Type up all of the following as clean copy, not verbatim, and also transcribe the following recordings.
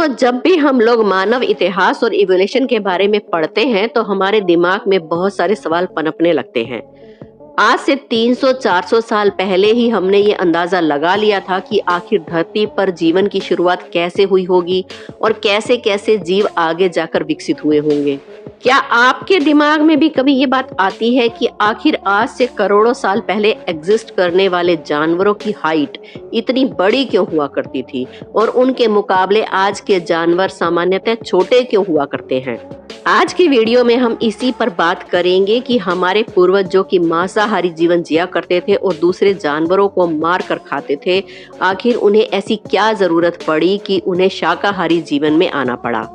दोस्तों, जब भी हम लोग मानव इतिहास और इवोल्यूशन के बारे में पढ़ते हैं तो हमारे दिमाग में बहुत सारे सवाल पनपने लगते हैं। आज से 300-400 साल पहले ही हमने ये अंदाजा लगा लिया था कि आखिर धरती पर जीवन की शुरुआत कैसे हुई होगी और कैसे कैसे जीव आगे जाकर विकसित हुए होंगे। क्या आपके दिमाग में भी कभी ये बात आती है कि आखिर आज से करोड़ों साल पहले एग्जिस्ट करने वाले जानवरों की हाइट इतनी बड़ी क्यों हुआ करती थी और उनके मुकाबले आज के जानवर सामान्यतः छोटे क्यों हुआ करते हैं? आज की वीडियो में हम इसी पर बात करेंगे कि हमारे पूर्वज जो कि मांसाहारी जीवन जिया करते थे और दूसरे जानवरों को मार कर खाते थे, आखिर उन्हें ऐसी क्या जरूरत पड़ी कि उन्हें शाकाहारी जीवन में आना पड़ा।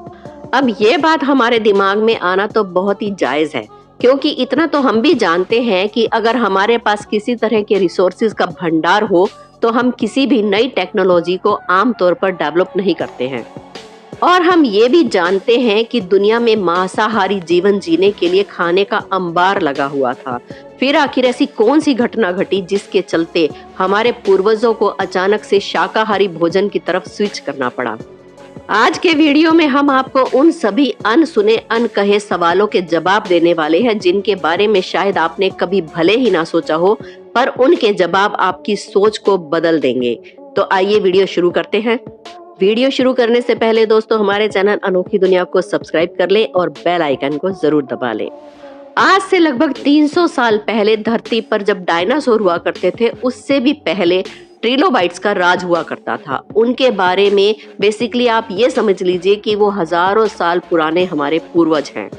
अब ये बात हमारे दिमाग में आना तो बहुत ही जायज है, क्योंकि इतना तो हम भी जानते हैं कि अगर हमारे पास किसी तरह के रिसोर्सेज का भंडार हो तो हम किसी भी नई टेक्नोलॉजी को आमतौर पर डेवलप नहीं करते हैं। और हम ये भी जानते हैं कि दुनिया में मांसाहारी जीवन जीने के लिए खाने का अंबार लगा हुआ था। फिर आखिर ऐसी कौन सी घटना घटी जिसके चलते हमारे पूर्वजों को अचानक से शाकाहारी भोजन की तरफ स्विच करना पड़ा। आज के वीडियो में हम आपको उन सभी अनसुने अनकहे सवालों के जवाब देने वाले हैं जिनके बारे में शायद आपने कभी भले ही ना सोचा हो, पर उनके जवाब आपकी सोच को बदल देंगे। तो आइए वीडियो शुरू करते हैं। वीडियो शुरू करने से पहले दोस्तों हमारे चैनल अनोखी दुनिया को सब्सक्राइब कर लें और बेल आइकन को जरूर दबा लें। आज से लगभग 300 साल पहले धरती पर जब डायनासोर हुआ करते थे, उससे भी पहले ट्रिलोबाइट्स का राज हुआ करता था। उनके बारे में बेसिकली आप ये समझ लीजिए कि वो हजारों साल पुराने हमारे पूर्वज हैं,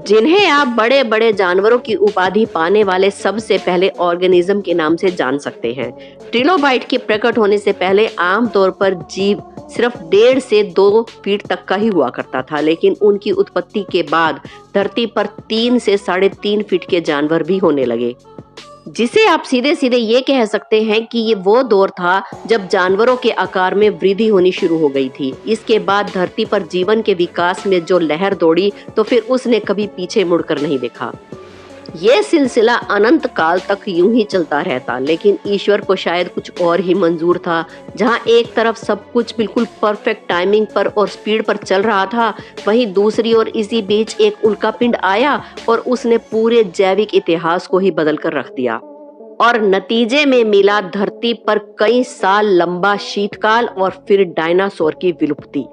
जिन्हें आप बड़े बड़े जानवरों की उपाधि पाने वाले सबसे पहले ऑर्गेनिज्म के नाम से जान सकते हैं। ट्रिलोबाइट के प्रकट होने से पहले आमतौर पर जीव सिर्फ 1.5 से 2 फीट तक का ही हुआ करता था, लेकिन उनकी उत्पत्ति के बाद धरती पर 3 से 3.5 फीट के जानवर भी होने लगे, जिसे आप सीधे सीधे ये कह सकते हैं कि ये वो दौर था जब जानवरों के आकार में वृद्धि होनी शुरू हो गई थी। इसके बाद धरती पर जीवन के विकास में जो लहर दौड़ी तो फिर उसने कभी पीछे मुड़कर नहीं देखा। ये सिलसिला अनंत काल तक यूं ही चलता रहता, लेकिन ईश्वर को शायद कुछ और ही मंजूर था। जहां एक तरफ सब कुछ बिल्कुल परफेक्ट टाइमिंग पर और स्पीड पर चल रहा था, वहीं दूसरी ओर इसी बीच एक उल्कापिंड आया और उसने पूरे जैविक इतिहास को ही बदल कर रख दिया। और नतीजे में मिला धरती पर कई साल लंबा शीतकाल और फिर डायनासोर की विलुप्ति।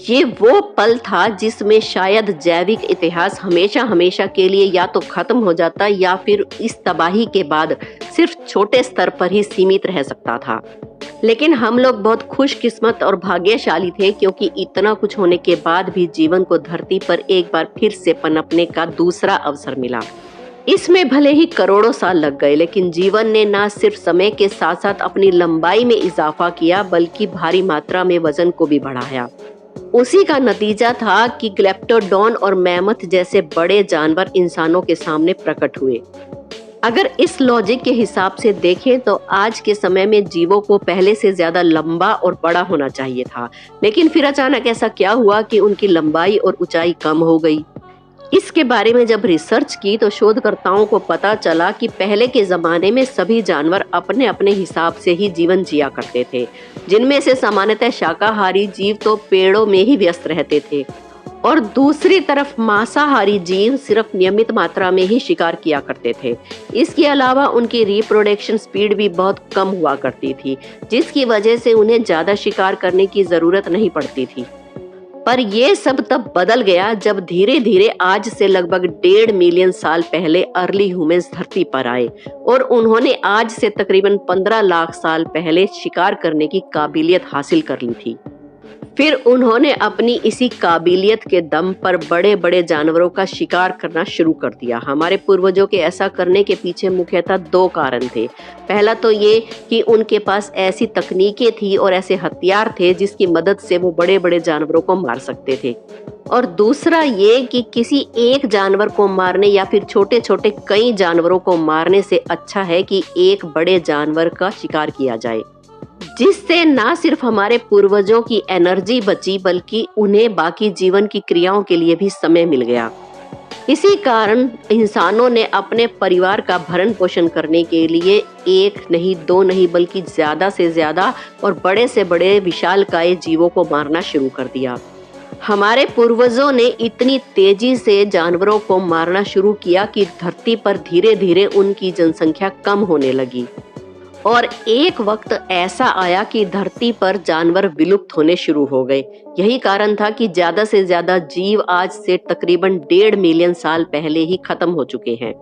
ये वो पल था जिसमें शायद जैविक इतिहास हमेशा हमेशा के लिए या तो खत्म हो जाता या फिर इस तबाही के बाद सिर्फ छोटे स्तर पर ही सीमित रह सकता था। लेकिन हम लोग बहुत खुशकिस्मत और भाग्यशाली थे, क्योंकि इतना कुछ होने के बाद भी जीवन को धरती पर एक बार फिर से पनपने का दूसरा अवसर मिला। इसमें भले ही करोड़ों साल लग गए, लेकिन जीवन ने न सिर्फ समय के साथ साथ अपनी लंबाई में इजाफा किया, बल्कि भारी मात्रा में वजन को भी बढ़ाया। उसी का नतीजा था कि ग्लेप्टोडॉन और मैमथ जैसे बड़े जानवर इंसानों के सामने प्रकट हुए। अगर इस लॉजिक के हिसाब से देखें तो आज के समय में जीवों को पहले से ज्यादा लंबा और बड़ा होना चाहिए था, लेकिन फिर अचानक ऐसा क्या हुआ कि उनकी लंबाई और ऊंचाई कम हो गई। इसके बारे में जब रिसर्च की तो शोधकर्ताओं को पता चला कि पहले के जमाने में सभी जानवर अपने अपने हिसाब से ही जीवन जिया करते थे, जिनमें से सामान्यतः शाकाहारी जीव तो पेड़ों में ही व्यस्त रहते थे और दूसरी तरफ मांसाहारी जीव सिर्फ नियमित मात्रा में ही शिकार किया करते थे। इसके अलावा उनकी रिप्रोडक्शन स्पीड भी बहुत कम हुआ करती थी, जिसकी वजह से उन्हें ज्यादा शिकार करने की जरूरत नहीं पड़ती थी। पर ये सब तब बदल गया जब धीरे धीरे आज से लगभग 1.5 मिलियन साल पहले अर्ली ह्यूमंस धरती पर आए और उन्होंने आज से तकरीबन 15 लाख साल पहले शिकार करने की काबिलियत हासिल कर ली थी। फिर उन्होंने अपनी इसी काबिलियत के दम पर बड़े बड़े जानवरों का शिकार करना शुरू कर दिया। हमारे पूर्वजों के ऐसा करने के पीछे मुख्यतः 2 कारण थे। पहला तो ये कि उनके पास ऐसी तकनीकें थी और ऐसे हथियार थे जिसकी मदद से वो बड़े बड़े जानवरों को मार सकते थे, और दूसरा ये कि किसी एक जानवर को मारने या फिर छोटे छोटे कई जानवरों को मारने से अच्छा है कि एक बड़े जानवर का शिकार किया जाए, जिससे ना सिर्फ हमारे पूर्वजों की एनर्जी बची बल्कि उन्हें बाकी जीवन की क्रियाओं के लिए भी समय मिल गया। इसी कारण इंसानों ने अपने परिवार का भरण पोषण करने के लिए एक नहीं, दो नहीं, बल्कि ज़्यादा से ज़्यादा और बड़े से बड़े विशालकाय जीवों को मारना शुरू कर दिया। हमारे पूर्वजों ने इतनी तेजी से जानवरों को मारना शुरू किया कि धरती पर धीरे-धीरे उनकी जनसंख्या कम होने लगी। और एक वक्त ऐसा आया कि धरती पर जानवर विलुप्त होने शुरू हो गए। यही कारण था कि ज्यादा से ज्यादा जीव आज से तकरीबन 1.5 मिलियन साल पहले ही खत्म हो चुके हैं।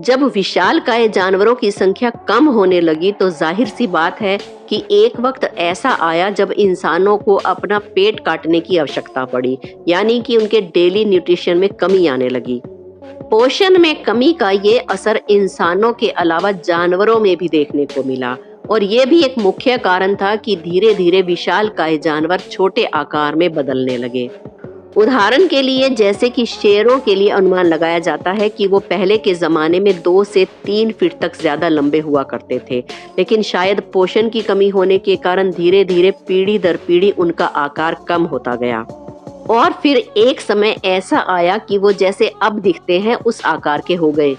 जब विशालकाय जानवरों की संख्या कम होने लगी तो जाहिर सी बात है कि एक वक्त ऐसा आया जब इंसानों को अपना पेट काटने की आवश्यकता पड़ी, यानी कि उनके डेली न्यूट्रिशन में कमी आने लगी। पोषण में कमी का ये असर इंसानों के अलावा जानवरों में भी देखने को मिला, और ये भी एक मुख्य कारण था कि धीरे धीरे विशालकाय जानवर छोटे आकार में बदलने लगे। उदाहरण के लिए जैसे कि शेरों के लिए अनुमान लगाया जाता है कि वो पहले के जमाने में 2 से 3 फीट तक ज्यादा लंबे हुआ करते थे, लेकिन शायद पोषण की कमी होने के कारण धीरे धीरे पीढ़ी दर पीढ़ी उनका आकार कम होता गया, और फिर एक समय ऐसा आया कि वो जैसे अब दिखते हैं उस आकार के हो गए।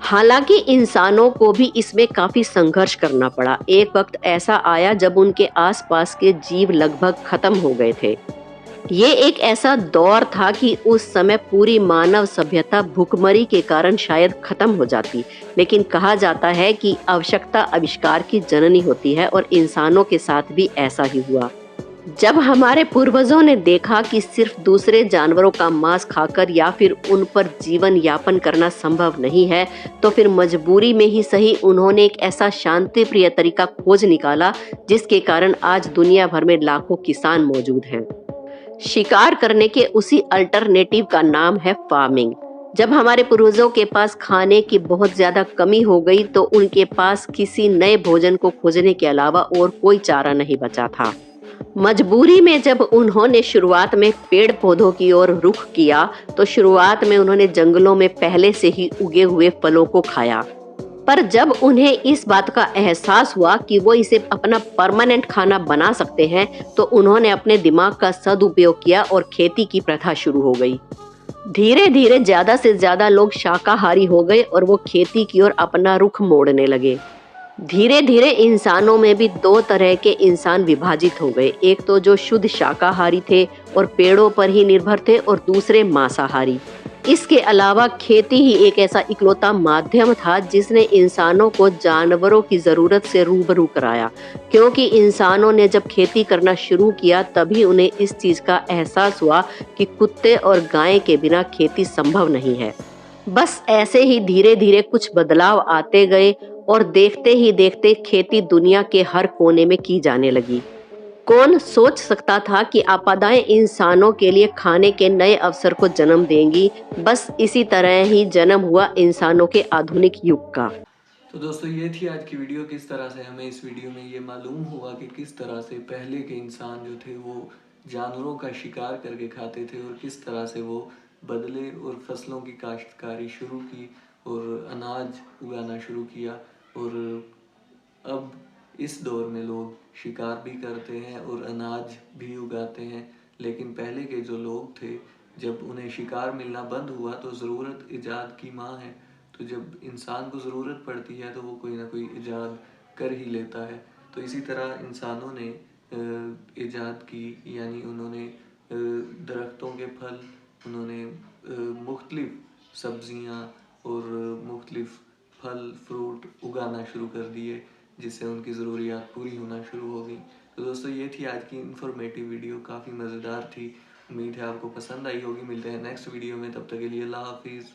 हालांकि इंसानों को भी इसमें काफी संघर्ष करना पड़ा। एक वक्त ऐसा आया जब उनके आसपास के जीव लगभग खत्म हो गए थे। ये एक ऐसा दौर था कि उस समय पूरी मानव सभ्यता भूखमरी के कारण शायद खत्म हो जाती, लेकिन कहा जाता है कि आवश्यकता आविष्कार की जननी होती है, और इंसानों के साथ भी ऐसा ही हुआ। जब हमारे पूर्वजों ने देखा कि सिर्फ दूसरे जानवरों का मांस खाकर या फिर उन पर जीवन यापन करना संभव नहीं है, तो फिर मजबूरी में ही सही उन्होंने एक ऐसा शांति प्रिय तरीका खोज निकाला जिसके कारण आज दुनिया भर में लाखों किसान मौजूद हैं। शिकार करने के उसी अल्टरनेटिव का नाम है फार्मिंग। जब हमारे पूर्वजों के पास खाने की बहुत ज्यादा कमी हो गई तो उनके पास किसी नए भोजन को खोजने के अलावा और कोई चारा नहीं बचा था। मजबूरी में जब उन्होंने शुरुआत में पेड़ पौधों की ओर रुख किया तो शुरुआत में उन्होंने जंगलों में पहले से ही उगे हुए फलों को खाया। पर जब उन्हें इस बात का एहसास हुआ कि वो इसे अपना परमानेंट खाना बना सकते हैं, तो उन्होंने अपने दिमाग का सदुपयोग किया और खेती की प्रथा शुरू हो गई। धीरे धीरे ज्यादा से ज्यादा लोग शाकाहारी हो गए और वो खेती की ओर अपना रुख मोड़ने लगे। धीरे धीरे इंसानों में भी दो तरह के इंसान विभाजित हो गए, एक तो जो शुद्ध शाकाहारी थे और पेड़ों पर ही निर्भर थे, और दूसरे मांसाहारी। इसके अलावा खेती ही एक ऐसा इकलौता माध्यम था जिसने इंसानों को जानवरों की जरूरत से रूबरू कराया, क्योंकि इंसानों ने जब खेती करना शुरू किया तभी उन्हें इस चीज का एहसास हुआ कि कुत्ते और गाय के बिना खेती संभव नहीं है। बस ऐसे ही धीरे धीरे कुछ बदलाव आते गए और देखते ही देखते खेती दुनिया के हर कोने में की जाने लगी। कौन सोच सकता था कि आपदाएं इंसानों के लिए खाने के नए अवसर को जन्म देंगी। बस इसी तरह ही जन्म हुआ इंसानों के आधुनिक युग का। तो दोस्तों ये थी आज की वीडियो। किस तरह से हमें इस वीडियो में ये मालूम हुआ कि किस तरह से पहले के इंसान जो थे वो जानवरों का शिकार करके खाते थे और किस तरह से वो बदले और फसलों की काश्तकारी शुरू की और अनाज उगाना शुरू किया। और अब इस दौर में लोग शिकार भी करते हैं और अनाज भी उगाते हैं। लेकिन पहले के जो लोग थे, जब उन्हें शिकार मिलना बंद हुआ तो ज़रूरत ईजाद की माँ है। तो जब इंसान को ज़रूरत पड़ती है तो वो कोई ना कोई ईजाद कर ही लेता है। तो इसी तरह इंसानों ने ईजाद की, यानी उन्होंने दरख्तों के फल, उन्होंने मुख्तलिफ सब्जियां और मुख्तलिफ फल फ्रूट उगाना शुरू कर दिए, जिससे उनकी ज़रूरियात पूरी होना शुरू हो गई। तो दोस्तों ये थी आज की इन्फॉर्मेटिव वीडियो, काफ़ी मज़ेदार थी। उम्मीद है आपको पसंद आई होगी। मिलते हैं नेक्स्ट वीडियो में, तब तक के लिए अल्लाह हाफिज़।